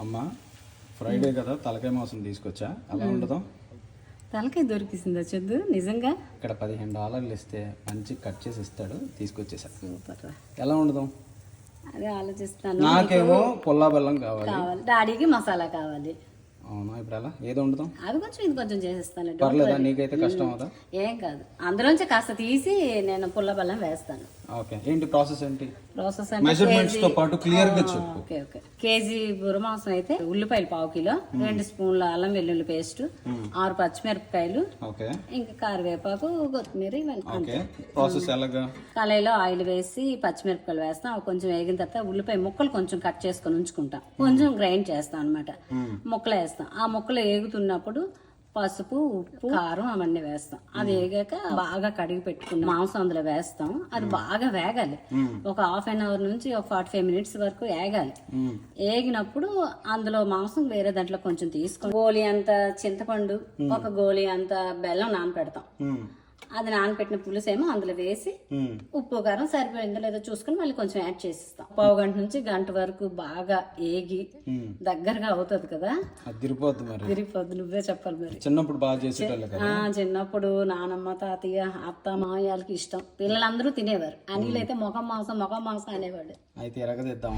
అమ్మ ఫ్రైడే కదా తలకాయ మాంసం తీసుకొచ్చా, అలా ఉండదు. తలకాయ దొరికిసిందా చొద్దు నిజంగా? ఇక్కడ $15 ఇస్తే మంచి కట్ చేసి ఇస్తాడు, తీసుకొచ్చేసా. సూపర్ రా. ఎలా ఉండదు? అదే ఆలోచిస్తాను. నాకేమో పుల్లా బెల్లం కావాలి, డాడీకి మసాలా కావాలి. అవునా? ఇప్పుడు ఎలా ఏదో ఉండదు? అది కొంచెం ఇది కొంచెం చేసేస్తాను. పర్లేదా? నీకైతే కష్టం అవుదా? ఏం కాదు, అందులోంచి కాస్త తీసి నేను పుల్ల బెల్లం వేస్తాను. ఓకే, ఏంటి ప్రాసెస్ ఏంటి? ప్రాసెస్ మెజర్మెంట్స్ తో పాటు క్లియర్ గా చెప్పు. Okay okay. కేజీ బుర్ర మాంసం అయితే ఉల్లిపాయలు 1/2 కిలో, 2 స్పూన్ల అల్లం వెల్లుల్లి పేస్ట్, 6 పచ్చిమిరపకాయలు, ఓకే, ఇంకా కరివేపాకు, కొత్తిమీర, ఇవన్నీ. ఓకే, ప్రాసెస్ ఎలాగా? కళాయిలో ఆయిల్ వేసి పచ్చిమిరపకాయలు వేస్తాం, అవి కొంచెం వేగిన తర్వాత ఉల్లిపాయ ముక్కలు కొంచెం కట్ చేసుకొని ఉంచుకుంటాం, కొంచెం గ్రైండ్ చేస్తాం అనమాట. ముక్కలు వేస్తాం, ఆ ముక్కలు వేగుతున్నప్పుడు పసుపు, ఉప్పు, కారం అవన్నీ వేస్తాం. అది వేగాక బాగా కడిగి పెట్టుకున్న మాంసం అందులో వేస్తాం. అది బాగా వేగాలి, ఒక 1/2 అవర్ నుంచి ఒక 45 మినిట్స్ వరకు వేగాలి. వేగినప్పుడు అందులో మాంసం వేరే దాంట్లో కొంచెం తీసుకొని గోలి అంత చింతపండు, ఒక గోలి అంత బెల్లం నానపెడతాం. అది నానపెట్టిన పులుసు ఏమో అందులో వేసి ఉప్పు కారం సరిపోయిందో లేదో చూసుకుని మళ్ళీ కొంచెం యాడ్ చేసిస్తాం. 1/2 గంట నుంచి గంట వరకు బాగా ఏగి దగ్గరగా అవుతుంది కదా. తిరిగిపోద్ది, నువ్వే చెప్పాలి మరి. చిన్నప్పుడు బాగా చేసేటోళ్ళు కదా. చిన్నప్పుడు నానమ్మ, తాతయ్య, అత్త, మామయ్యలకి ఇష్టం. పిల్లలందరూ తినేవారు. అనిల్ అయితే ముఖం మాంసం అనేవాడు. అయితే ఎరగదిద్దాం.